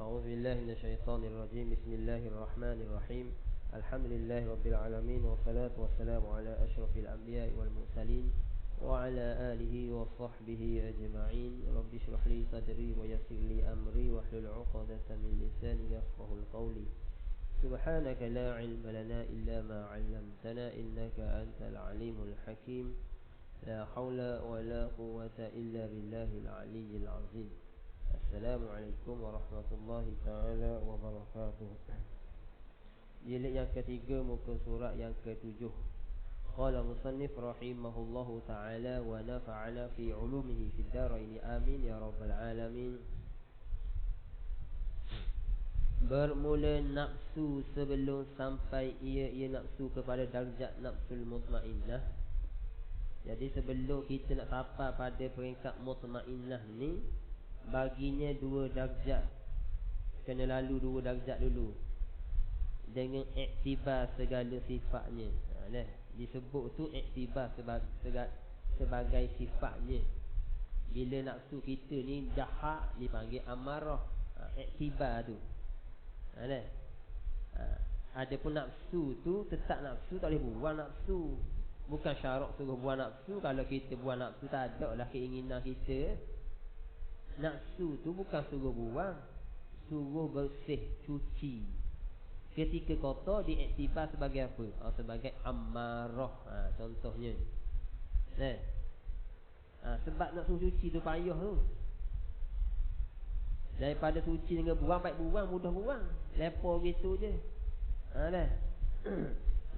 أعوذ بالله من الشيطان الرجيم. بسم الله الرحمن الرحيم. الحمد لله رب العالمين، والصلاة والسلام على أشرف الأنبياء والمرسلين وعلى آله وصحبه أجمعين. رب اشرح لي صدري ويسر لي أمري واحلل عقدة من لساني يفقهوا قولي. سبحانك لا علم لنا إلا ما علمتنا إنك أنت العليم الحكيم. لا حول ولا قوة إلا بالله العلي العظيم. Assalamualaikum warahmatullahi ta'ala wabarakatuh. Jilid yang ketiga, muka surat yang ke-7. Qala musannif rahimahullahu ta'ala wa nafa'ala fi ulumihi fid daraini amin ya rabbal alamin. Bermula nafsu sebelum sampai ia nafsu kepada darjat nafsul mutmainnah. Jadi sebelum kita nak sampai pada peringkat mutmainnah ni, baginya 2 darjat. Kena lalu 2 darjat dulu dengan iktibar segala sifatnya. Disebut tu iktibar sebagai sifatnya. Bila nafsu kita ni jahat dipanggil amarah. Iktibar tu. Adapun nafsu tu tetap nafsu, tak boleh buang nafsu. Bukan syarat suruh buang nafsu. Kalau kita buang nafsu, tak ada lah keinginan kita. Nafsu tu bukan suruh buang, suruh bersih, cuci. Ketika kotor diiktibar sebagai apa? Sebagai amarah. Contohnya sebab nak suruh cuci tu payah tu. Daripada cuci dengan buang, baik buang, mudah buang. Lepas gitu je.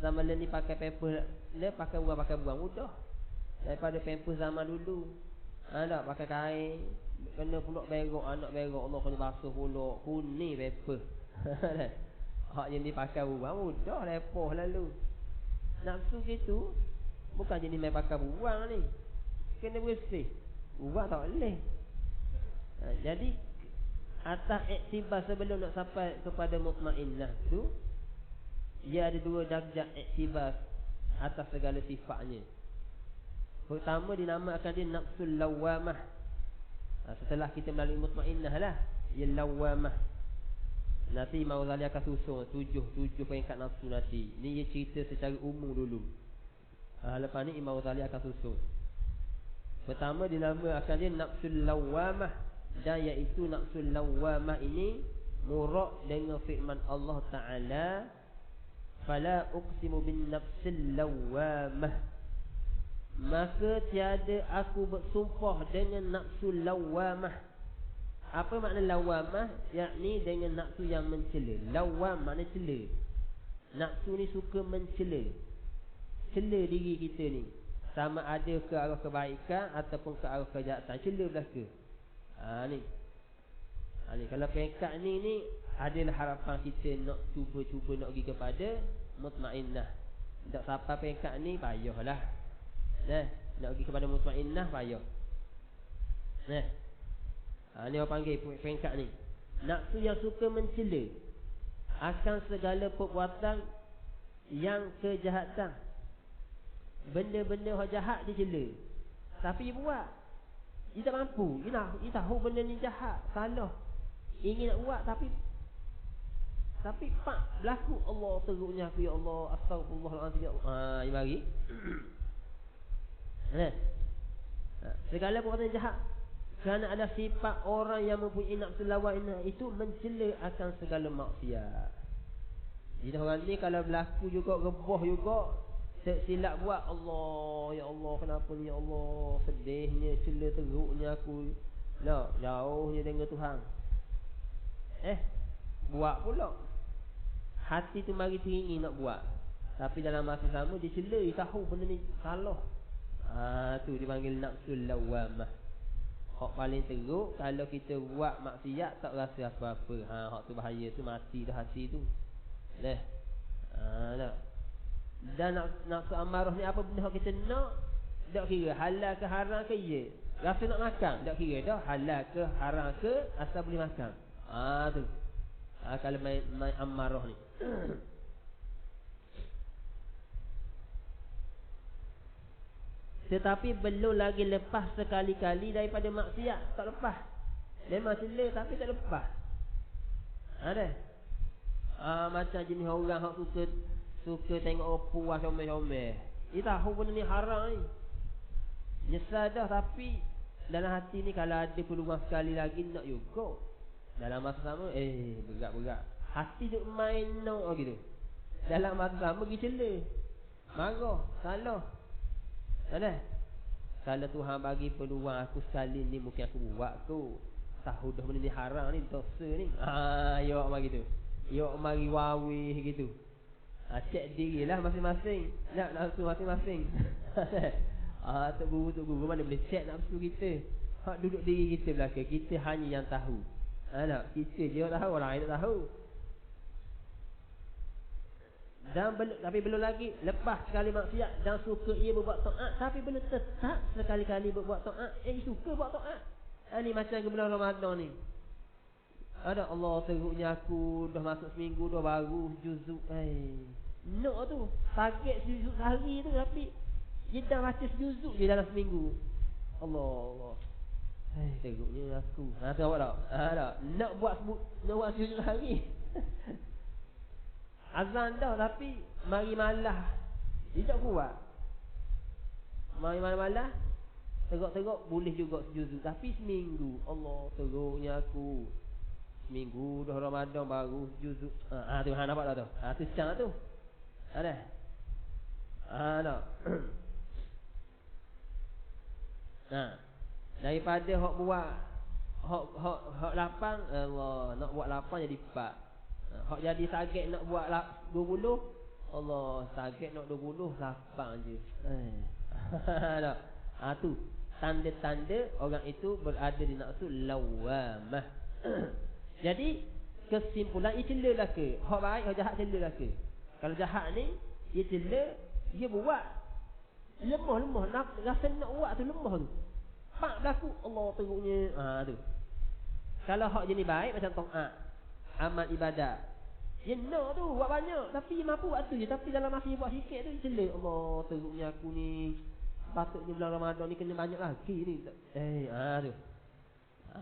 Zaman ni pakai paper, pakai buang mudah. Daripada paper zaman dulu. Tak pakai kain, kena pula berok, anak berok, Allah kena basuh pula, kuning paper. Hak yang dipakai buang mudah, lepoh lalu. Nafsu gitu bukan jadi main pakai buang ni, kena bersih. Buang tak boleh. Jadi atas iktibar sebelum nak sampai kepada mutmainnah tu, ia ada 2 darjat iktibar atas segala sifatnya. Pertama dinamakan dia nafsul lawamah. Setelah kita melalui mutmainnah lah, ia lawamah. Nanti Imam Ghazali akan susun 7 peringkat nafsu nanti. Ni ia cerita secara umum dulu. Lepas ni Imam Ghazali akan susun. Pertama dinamakan dia nafsul lawamah, dan iaitu nafsul lawamah ini murad dengan firman Allah Ta'ala, fala uqsimu bin nafsil lawamah. Maka tiada aku bersumpah dengan nafsu lawamah. Apa makna lawamah? Yakni dengan nafsu yang mencela. Lawam makna cela. Nafsu ni suka mencela, cela diri kita ni, sama ada ke arah kebaikan ataupun ke arah kejahatan. Cela belaka. Ni kalau peringkat ni adalah harapan kita nak cuba nak pergi kepada mutmainnah. Tak sampai peringkat ni payahlah. Nak pergi kepada mutmainnah payah. Ni orang panggil peringkat ni nafsu yang suka mencela akan segala perbuatan yang kejahatan. Benda-benda yang jahat dia cela, tapi dia buat. Dia tak mampu. Dia tahu benda ni jahat, salah, ingin nak buat, tapi pak berlaku. Allah teruknya aku, ya Allah, astagfirullahaladzim, ya Allah. Dia mari. Segala perbuatan jahat, kerana ada sifat orang yang mempunyai nafsu lawamah itu mencela akan segala maksiat. Jadi orang ni kalau berlaku juga, rebah juga, silap buat, Allah, ya Allah, kenapa ni, ya Allah, sedihnya, cela teruknya aku, jauhnya dengan Tuhan. Buat pula. Hati tu mari teringin nak buat, tapi dalam masa sama dia cela, dia tahu benda ni salah. Tu dipanggil nafsul lawamah. Hak paling teruk kalau kita buat maksiat tak rasa apa-apa. Hak tu bahaya, tu mati dah hati tu. Dan nafsu amarah ni apa benda hak kita nak, tak kira halal ke haram ke ya. Rasa nak makan, tak kira dah halal ke haram ke, asal boleh makan. Tu. Kalau main amarah ni. Tetapi belum lagi lepas sekali-kali daripada maksiat. Tak lepas. Memang cela tapi tak lepas. Ada. Macam jenis orang hak suka tengok puas comel-comel. Dia tahu benda ni haram ni. Nyesal dah, tapi dalam hati ni kalau ada peluang sekali lagi nak juga. Dalam masa sama berat-berat. Hati duk main no gitu. Dalam masa sama pergi cela. Marah, salah. Ada. Kalau Tuhan bagi peluang aku sekali ni mungkin aku buat tu. Tahu dah benda ni haram ni, dosa ni. Yo mari gitu. Yo mari wawi gitu. Cek dirilah masing-masing. Nak nafsu masing-masing. Tok guru mana boleh cek nafsu kita. Hak duduk diri kita belakang. Kita hanya yang tahu. Tak? Kita je tahu, orang lain tak tahu. Tapi belum lagi lepas sekali maksiat dan suka ia berbuat taat, tapi belum tetap sekali-kali berbuat taat. Suka buat taat. Ni macam ke bulan Ramadan ni. Ada Allah teruknya aku dah masuk seminggu dah baru juzuk. Nak tu target juzuk sehari tu, tapi dia dah baca juzuk je dalam seminggu. Allah. Teruknya aku. Tu awak tak? Tak. Nak buat juzuk sehari. Azan dah, tapi mari malah dia tak kuat. Mari malah teruk-teruk boleh juga juzuk, tapi seminggu. Allah teruknya aku. Seminggu dah Ramadan baru juzuk. Tu hang nampak tak tu? Tu secang tu. Ada. Tak. Daripada hok buat hok lapang, Allah nak buat lapang jadi 4. Hak jadi target nak buat 20, Allah target nak 20 lapang je. Tak. Tu tanda-tanda orang itu berada di nafsu lawamah. Jadi kesimpulan, ia cela ke? Hak baik, hak jahat cela ke? Kalau jahat ni dia cela, dia buat lemah, rasa nak buat tu lemah tu. Pak berlaku, Allah teruknya. Tu. Kalau hak jenis baik macam taat, amal ibadat, dia nak tu buat banyak, tapi dia mampu buat tu je. Tapi dalam masa dia buat sikit tu, dia cela, Allah teruknya aku ni, patutnya bulan Ramadan ni kena banyak lagi ni. Tu.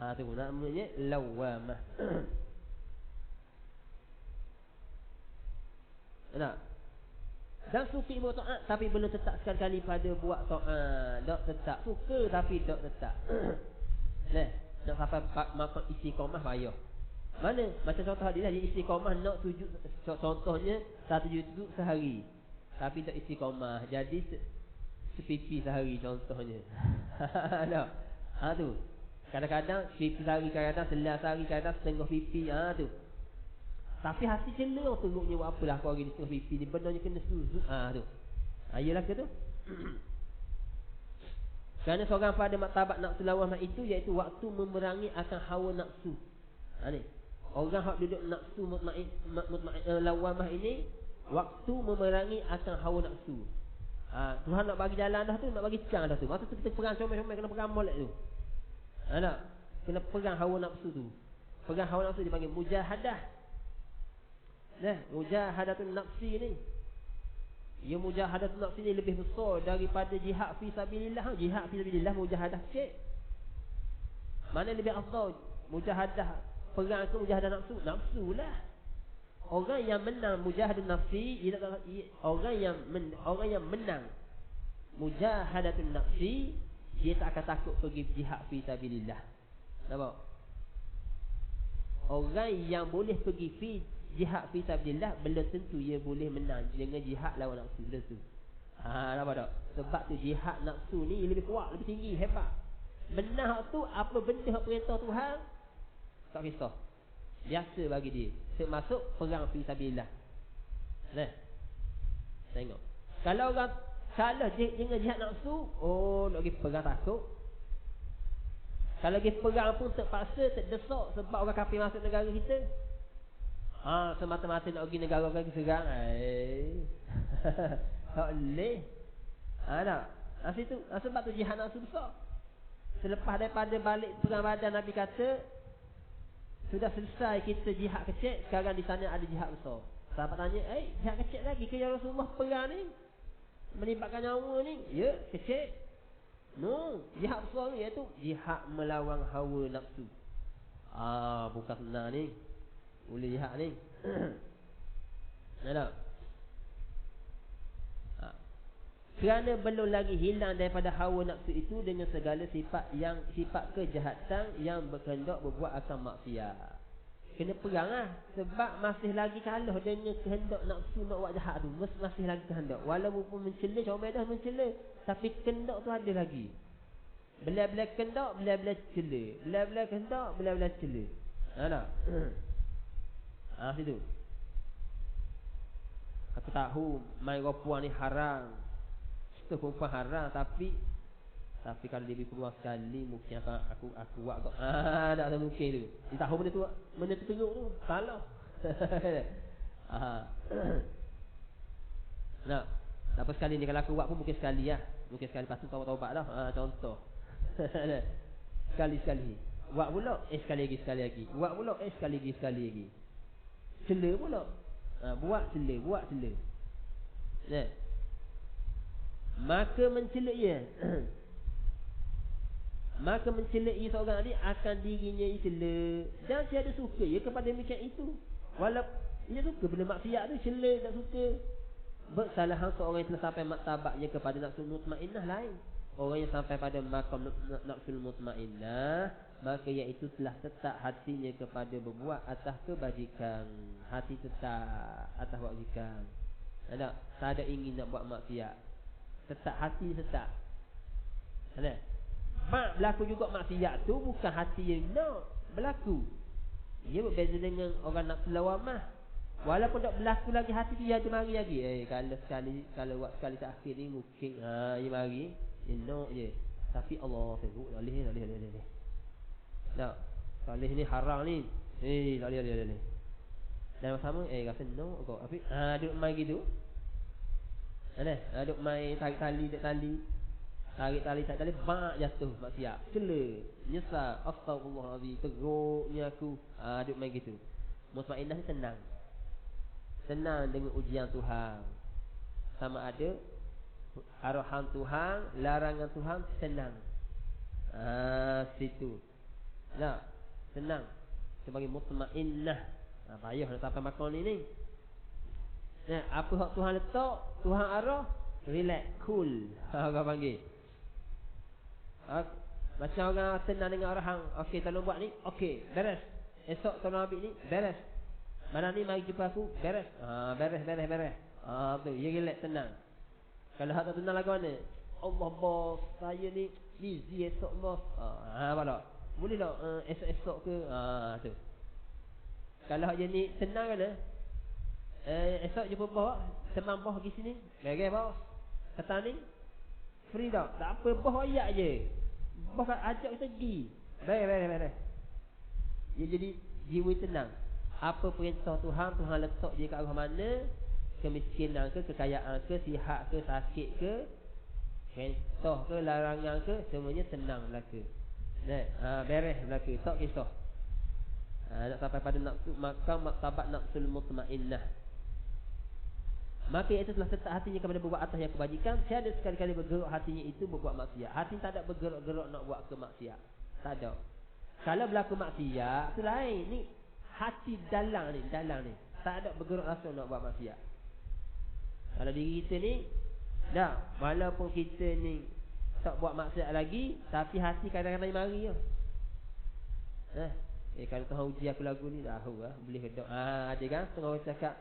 Tu namanya lawamah. Tak? Dan suka buat taat, tapi belum tetap sekali-kali pada buat taat. Tak tetap. Suka tapi tak tetap. Nak sampai makan istiqamah payah. Mana? Macam contoh dia istiqamah nak sujud. Contohnya 1 juzuk sehari, tapi tak istiqamah, jadi sepipi sehari contohnya. Tak? Tu. Kadang-kadang pipi sehari, kadang-kadang selas sehari, kadang-kadang setengah pipi. Tu. Tapi hati cela, teruknya buat apalah aku hari ni setengah pipi ni, benarnya kena sujud. Tu. Ayalah ke tu. Kerana seorang pada martabat nafsu lawamah itu, iaitu waktu memerangi akan hawa nafsu. Ni. Orang hak duduk nafsu mutmain lawamah ini, waktu memerangi akan hawa nafsu. Tuhan nak bagi jalan dah tu, nak bagi cang dah tu. Masa tu kita perang comel-comel, kena perang molek tu. Tak? Kena pegang hawa nafsu tu. Pegang hawa nafsu dipanggil mujahadah. Mujahadatun nafsi ni. Ya, mujahadatun nafsi ni lebih besar daripada jihad fi sabilillah. Jihad fi sabilillah mujahadah sikit. Mana lebih afdal? Mujahadah perang ke mujahadah nafsu? Nafsu lah. Orang yang menang mujahadah nafsi, orang yang menang mujahadatun nafsi, dia tak akan takut pergi jihad fi sabilillah. Nampak? Orang yang boleh pergi jihad fi sabilillah, belum tentu dia boleh menang dengan jihad lawan nafsu. Belum tentu. Nampak tak? Sebab tu jihad nafsu ni lebih kuat, lebih tinggi, hebat. Menang tu apa benda hak perintah Tuhan, tak kisah. Biasa bagi dia. Termasuk perang fi sabilillah. Tengok. Kalau orang salah dengan jihad nafsu, nak pergi perang takut. Kalau pergi perang pun terpaksa, terdesak sebab orang kafir masuk negara kita. Semata-mata nak pergi negara orang serang. Tak boleh. Tak. Situ. Sebab tu jihad nafsu besar. Selepas daripada balik perang Badar, Nabi kata, sudah selesai kita jihad kecil, sekarang di sana ada jihad besar. Sahabat tanya, jihad kecil lagi ke ya Rasulullah, perang ni melibatkan nyawa ni? Ya, kecil. No, jihad besar ni iaitu jihad melawan hawa nafsu. Bukan senang ni. Boleh lihat ni. Nampak? Kerana belum lagi hilang daripada hawa nafsu itu dengan segala sifat kejahatan yang berkehendak berbuat akan maksiat. Kena perang lah. Sebab masih lagi kalah dengan kehendak nafsu nak buat jahat tu. Masih lagi kehendak. Walaupun mencela, comel dah mencela, tapi kehendak tu ada lagi. Belah-belah kehendak, belah-belah cela. Belah-belah kehendak, belah-belah cela. Tak? Situ. Aku tahu main perempuan ni haram. Itu perempuan haram, tapi kalau dia keluar sekali mungkin aku buat kau. Tak ada mungkin tu. Dia tahu benda tu teruk tu. Salah. Nak. Tak apa sekali ni, kalau aku buat pun mungkin sekali lah. Mungkin sekali, lepas tu taubat dah. Contoh. Sekali-sekali. Buat pula, sekali lagi. Buat pula, sekali lagi. Cela pula. Buat cela. Nah. Maka mencelai seorang ni akan dirinya cela dan tiada suka kepada macam itu. Walaupun dia suka benda maksiat tu, cela tak suka. Bersalahan seorang yang telah sampai martabatnya kepada nafsul mutmainnah lain. Orang yang sampai pada makam nafsul mutmainnah, maka iaitu telah tetap hatinya kepada berbuat atas kebajikan. Hati tetap atas kebajikan. Tak ada ingin nak buat maksiat. Tetap hati tetap. Berlaku juga maksiat tu bukan hati yang nak berlaku. Ia berbeza dengan orang nak lawamah. Walaupun tak berlaku lagi hati tu, dia ada mari lagi. Kalau buat sekali tak akhir ni mungkin dia mari, dia nak je. Tapi Allah sebut boleh. Tak. Salih ni haram ni. Boleh. Dan sama rasa no kau. Tapi duk main gitu. Duk main tarik tali tak tali bak jatuh maksiat. Cela, nyesal, astagfirullahalazim, teruknya aku. Duk main gitu. Mutmainnah ni tenang. Tenang dengan ujian Tuhan. Sama ada arahan Tuhan, larangan Tuhan, tenang. Situ. Nah, tenang. Sebagai mutmainnah. Payah nak sampai makam ni. Apa hak Tuhan letak, Tuhan arah, relax, cool. Orang panggil. Macam orang tenang dengan arahan. Okey, tolong buat ni. Okey, beres. Esok tolong ambil ni. Beres. Malam ni mari jumpa aku. Beres. Beres. Betul. Ya, relax, tenang. Kalau hak tak tenang lagu mana? Allah bos, saya ni busy esok bos. Apa tak? Boleh tak esok-esok ke? Tu. Kalau hak je ni tenang kan? Esok jumpa bos, teman bos pergi sini. Beres bos. Kata ni free tak? Tak apa, bos ayat je. Bos ajak kita pergi. Beres. Dia jadi jiwa tenang. Apa perintah Tuhan, Tuhan letak dia kat arah mana? Kemiskinan ke, kekayaan ke, sihat ke, sakit ke, perintah ke, larangan ke, semuanya tenang belaka. Beres belaka, tak kisah. Nak sampai pada makam martabat nafsul mutmainnah. Maka itu telah tetap hatinya kepada berbuat atas yang kebajikan. Tiada sekali-kali bergerak hatinya itu berbuat maksiat. Hati tak ada bergerak-gerak nak buat kemaksiat. Tak ada. Kalau berlaku maksiat, itu lain. Ni hati dalang ni. Tak ada bergerak rasa nak buat maksiat. Kalau diri kita ni, dah, walaupun kita ni tak buat maksiat lagi, tapi hati kadang-kadang mari je. Kalau Tuhan uji aku lagu ni, tahu lah, boleh kedok. Ada kan, tengah orang cakap,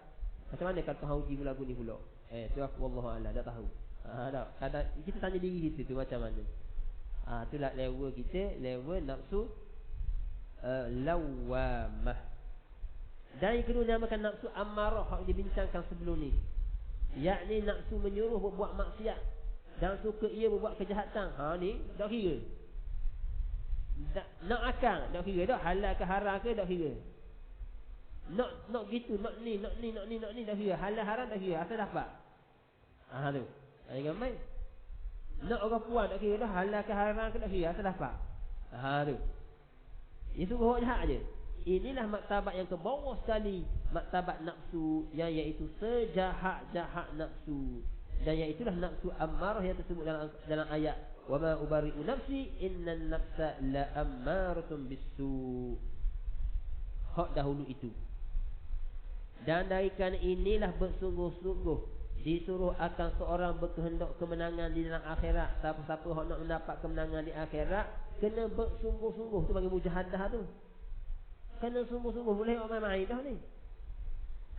macam mana kalau Tuhan uji lagu ni pula? Tu aku Wallahualam, dah tahu. Kadang kita tanya diri kita tu macam mana. Itulah level kita, level nafsu lawamah. Dan yang kedua dinamakan nafsu ammarah, yang dibincangkan sebelum ni. Yakni nafsu menyuruh berbuat maksiat dan suka ia berbuat kejahatan. Ni tak kira. Nak akal tak kira dah, halal ke haram ke tak kira. Nak gitu, nak ni tak kira. Halal haram tak kira, asal dapat. Tu. Jangan main. Nak orang puan tak kira dah, halal ke haram ke tak kira, asal dapat. Tu. Itu buat jahat je. Inilah martabat yang ke bawah sekali, martabat nafsu, yang iaitu sejahat-jahat nafsu. Dan iaitulah nafsu ammarah yang tersebut dalam ayat wa ma ubari'u nafsi innan nafsa la ammaratun bisu. Hak dahulu itu. Dan dari kerana inilah bersungguh-sungguh disuruh akan seorang berkehendak kemenangan di dalam akhirat. Siapa-siapa yang nak mendapat kemenangan di akhirat, kena bersungguh-sungguh. Tu bagi mujahadah tu. Kena sungguh-sungguh. Boleh orang main dah ni.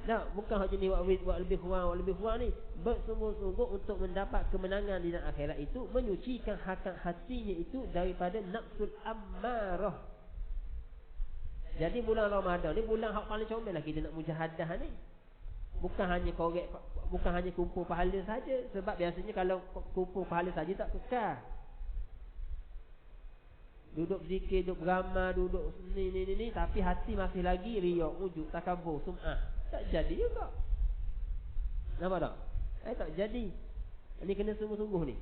Tak, bukan hak jenis buat lebih kurang ni. Bersungguh-sungguh untuk mendapat kemenangan di dalam akhirat itu, menyucikan hatinya itu daripada nafsul ammarah. Jadi bulan Ramadan ni bulan hak paling comel lah kita nak mujahadah ni. Bukan hanya kumpul pahala saja. Sebab biasanya kalau kumpul pahala saja tak kekal. Duduk zikir, duduk beramal, duduk ni, tapi hati masih lagi riak, ujub, takabur, sum'ah. Tak jadi juga. Nampak tak? Tak jadi. Ini kena sungguh-sungguh ni.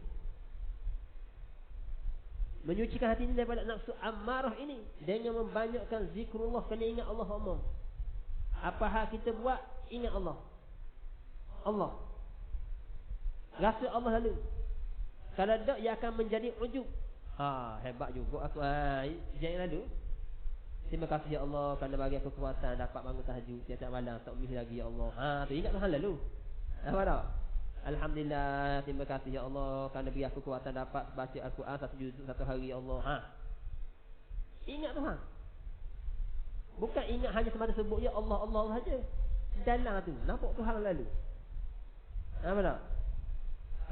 Menyucikan hati ini daripada nafsu ammarah ini dengan membanyakkan zikrullah. Kena ingat Allah omong. Apa hal kita buat, ingat Allah. Allah. Rasa Allah lalu. Kalau tak, ia akan menjadi ujub. Hebat juga aku. Jangan lalu. Terima kasih ya Allah kerana bagi aku kekuatan dapat bangun tahajud tiap-tiap malam, tak mih lagi ya Allah. Tu ingat Tuhan lalu. Nampak tak? Alhamdulillah, terima kasih ya Allah kerana bagi aku kekuatan dapat baca Al-Quran satu juzuk satu hari ya Allah. Ingat Tuhan. Bukan ingat hanya semata sebut ya Allah Allah saja. Dalam tu nampak Tuhan lalu. Nampak tak?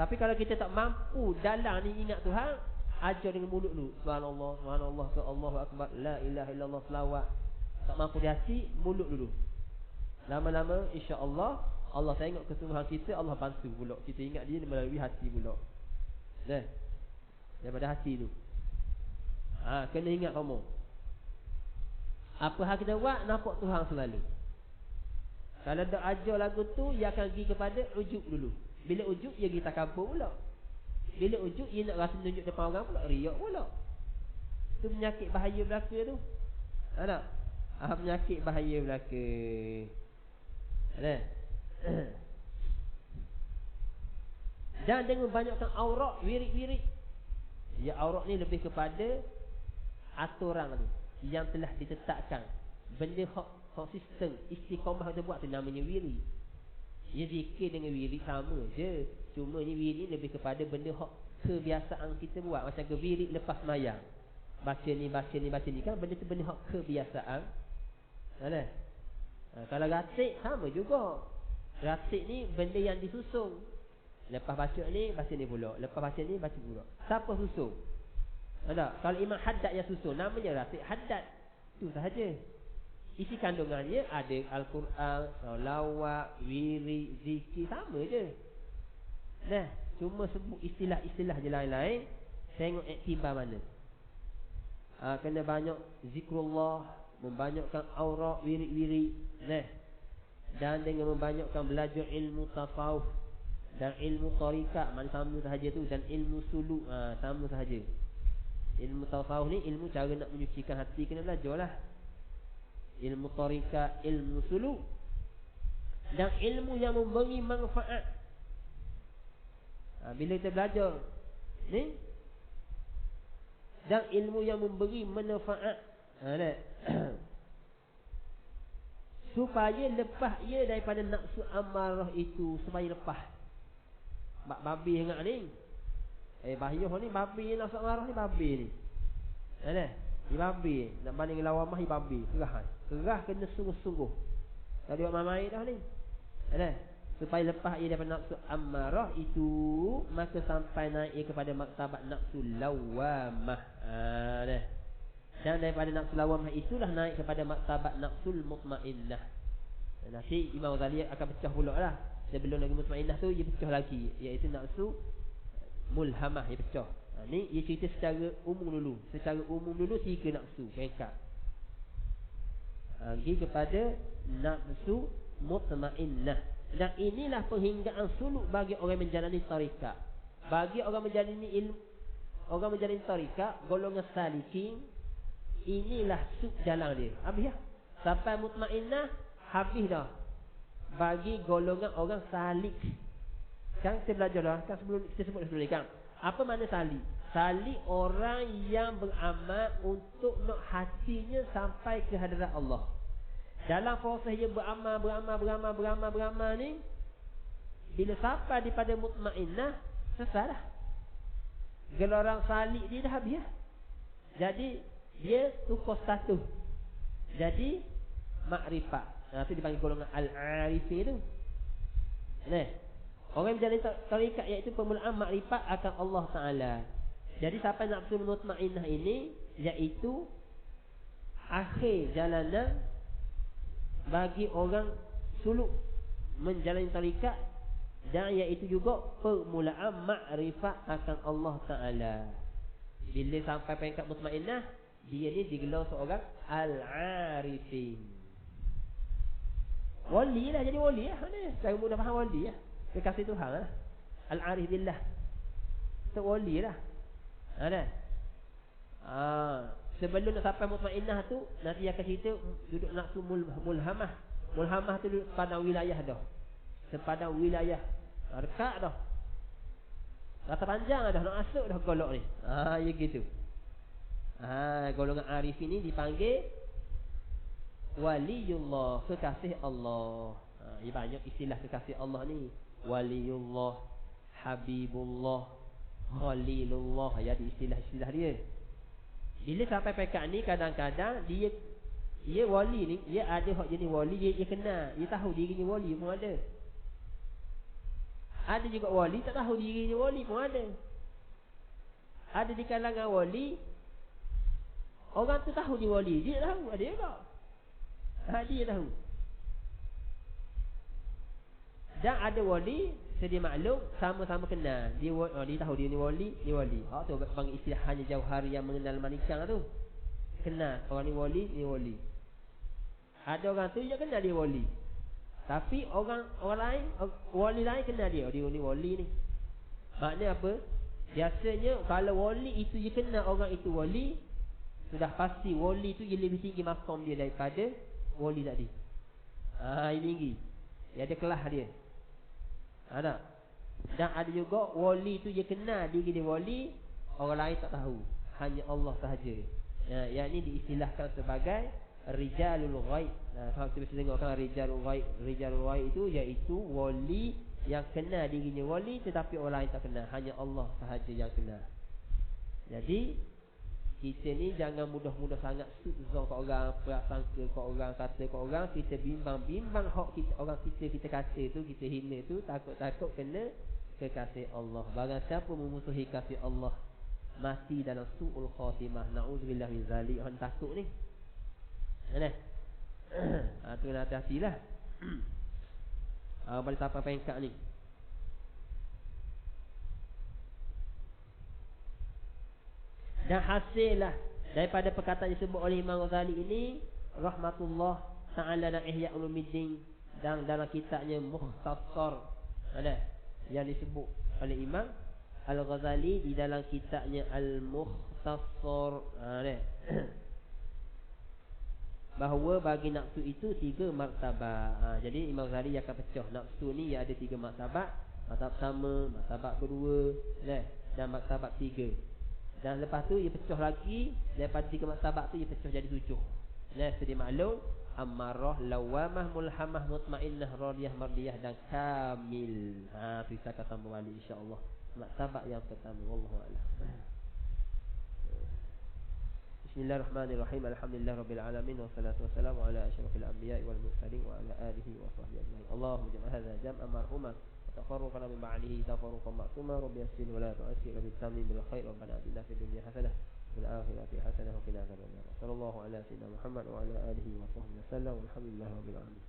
Tapi kalau kita tak mampu dalam ni ingat Tuhan, ajar dengan mulut dulu. Subhanallah, subhanallah, ke Allahu akbar, la ilaha illallah, selawat. Tak mampu di hati, mulut dulu. Lama-lama insya-Allah Allah tengok kesungguhan kita, Allah bantu pula. Kita ingat dia melalui hati pula. Dah. Daripada hati tu. Kena ingat kamu. Apa hal kita buat, nampak Tuhan selalu. Kalau dak ajar lagu tu, ia akan pergi kepada ujub dulu. Bila ujub, ia pergi takabur pula. Bila ujub, ia nak rasa tunjuk depan orang pula, riak pula. Itu penyakit bahaya belaka tu. Tak? Penyakit bahaya belaka. Ada? Dan dengan banyakkan aurat, wirid-wirid. Ya, aurat ni lebih kepada aturan tu yang telah ditetapkan. Benda hak sistem istiqamah kita buat tu namanya wirid. Ya, zikir dengan wirid sama je. Cuma ni wirid lebih kepada benda hak kebiasaan kita buat. Macam ke wirid lepas mayang, baca ni kan benda tu benda hak kebiasaan. Ada? Kalau ratik sama juga. Ratik ni benda yang disusun. Lepas baca ni pula. Lepas baca ni baca pula. Siapa susun? Ada? Kalau Imam Haddad yang susun, namanya ratik Haddad. Tu sahaja. Isi kandungannya ada Al-Quran, salawat, wirid, zikir, sama je. Nah, cuma sebut istilah-istilah je lain-lain. Tengok iktibar mana. Kena banyak zikrullah, membanyakkan aurat, wirid-wirid. Nah, dan dengan membanyakkan belajar ilmu tasawuf dan ilmu tarikat, mana sama sahaja tu. Dan ilmu suluk, sama sahaja. Ilmu tasawuf ni ilmu cara nak menyucikan hati, kena belajar lah. Ilmu tarikat, ilmu suluk, dan ilmu yang memberi manfaat. Bila kita belajar ni, dan ilmu yang memberi manfaat, supaya lepas ia daripada nafsu amarah itu. Supaya lepas. Babi ingat ni, bahaya ni babi ni, nafsu amarah ni babi ni. Babi nak banding lawan mah babi, kerah kena sungguh-sungguh. Tadi buat mamai dah ni. Supaya lepas ia daripada nafsu ammarah itu, maka sampai naik kepada martabat nafsu lawamah. Dan daripada nafsu lawamah itulah naik kepada martabat nafsul mutmainnah. Nanti Imam Ghazali akan pecah pula lah. Sebelum lagi mutmainnah tu, dia pecah lagi, iaitu nafsu mulhamah, dia pecah. Ni dia cerita secara umum dulu. Secara umum dulu 3 nafsu mereka. Pergi kepada nafsu mutmainnah. Dan inilah penghinggaan suluk bagi orang menjalani tarikat. Bagi orang menjalani ilmu, orang menjalani tarikat, golongan salikin, inilah sub jalan dia. Habis ya? Sampai mutmainnah, habis dah. Bagi golongan orang salik. Sekarang kita belajar dah. Kan sebelum kita sebut sebelum ni kan. Apa makna salik? Salik orang yang beramal untuk nak hatinya sampai ke hadirat Allah. Dalam proses dia beramal ni, bila sampai daripada mutmainnah, selesai dah. Geloran salik dia dah habis. Jadi dia tukar status. Jadi makrifat. Itu dipanggil golongan al-arifin tu. Nah, orang yang berjalan tarikat iaitu permulaan makrifat akan Allah Taala. Jadi sampai nafsu mutmainnah ini iaitu akhir jalanan bagi orang suluk menjalani tarikat, dan iaitu juga permulaan makrifat akan Allah Ta'ala. Bila sampai peringkat mutmainnah, dia ni digelar seorang al-arifin. Wali lah, jadi wali lah. Saya mudah faham wali lah. Kekasih Tuhan lah. Al-arif billah. So wali lah. Ada. Sebelum nak sampai mutmainnah tu, nanti akan cerita duduk nafsu mulhamah. Mulhamah tu duduk sepadang wilayah dah. Sepadang wilayah. Dekat dah. Rasa panjang dah, nak masuk dah golok ni. Ya gitu. Golongan arif ini dipanggil waliullah, kekasih Allah. Banyak istilah kekasih Allah ni. Waliullah, Habibullah, Khalilullah. Ya, di istilah-istilah dia. Bila sampai pekat ni, kadang-kadang dia wali ni, dia ada hak jenis wali, dia kenal, dia tahu dirinya wali pun ada. Ada juga wali tak tahu dirinya wali pun ada. Ada di kalangan wali, orang tu tahu dia wali, dia tahu, ada juga. Dia tahu. Dan ada wali, sedia maklum, sama-sama kenal. Dia tahu dia ni wali, ni wali. Tu panggil istilah hanya jauhari yang mengenal manikang tu. Kenal, orang ni wali, ni wali. Ada orang tu juga kenal dia wali. Tapi orang lain, wali lain kenal dia ni wali ni. Maknanya apa? Biasanya kalau wali itu dia kenal orang itu wali, sudah pasti wali itu dia lebih tinggi maqam dia daripada wali tadi. Ini tinggi. Dia ada kelas dia. Ada. Dan ada juga wali itu dia kenal diri dia wali, orang lain tak tahu. Hanya Allah sahaja. Yang ini diistilahkan sebagai rijalul ghaib. Kalau kita tengok kan rijalul ghaib. Rijalul ghaib itu iaitu wali yang kenal dirinya wali, tetapi orang lain tak kenal. Hanya Allah sahaja yang kenal. Jadi kita ni jangan mudah-mudah sangat suzon ke orang, prasangka ke orang, kata ke orang. Kita bimbang-bimbang hak kita, orang kita kata tu, kita hina tu, takut-takut kena kekasih Allah. Barang siapa memusuhi kasih Allah, mati dalam su'ul khatimah. Na'udzubillah min zalik. Orang takut ni. Tu kena hati-hatilah. Balik sampai pengkat ni. Dan hasillah daripada perkataan disebut oleh Imam Ghazali ini, rahmatullah ta'ala dan Ihya Ulumuddin, dan dalam kitabnya Mukhtasar yang disebut oleh Imam Al-Ghazali di dalam kitabnya Al-Mukhtasar, bahawa bagi nafsu itu 3 martabat. Jadi Imam Ghazali akan pecah nafsu ni ada 3 martabat. Martabat pertama, martabat kedua, dan martabat 3. Dan lepas tu ia pecah lagi. Daripada 3 martabat tu ia pecah jadi 7. Sedia maklum, amarah, lawamah, mulhamah, mutmainnah, radiyah, mardiyah dan kamil. Tu kita akan sambung balik insya-Allah. Martabat yang pertama, wallahu a'lam. Bismillahirrahmanirrahim. Alhamdulillahirabbil alamin, wassalatu wassalamu ala asyrafil anbiya'i wal mursalin wa ala alihi wa sahbihi ajma'in. Allahumma jam' hadza jam'an marhuma تفرقنا من بعده تفرقا معصوما رب يسر ولا تؤثر بالتمم بالخير ربنا آتنا في الدنيا حسنة وفي الآخرة حسنة وقنا عذاب النار صلى الله على سيدنا محمد وعلى آله وصحبه وسلم والحمد لله رب العالمين.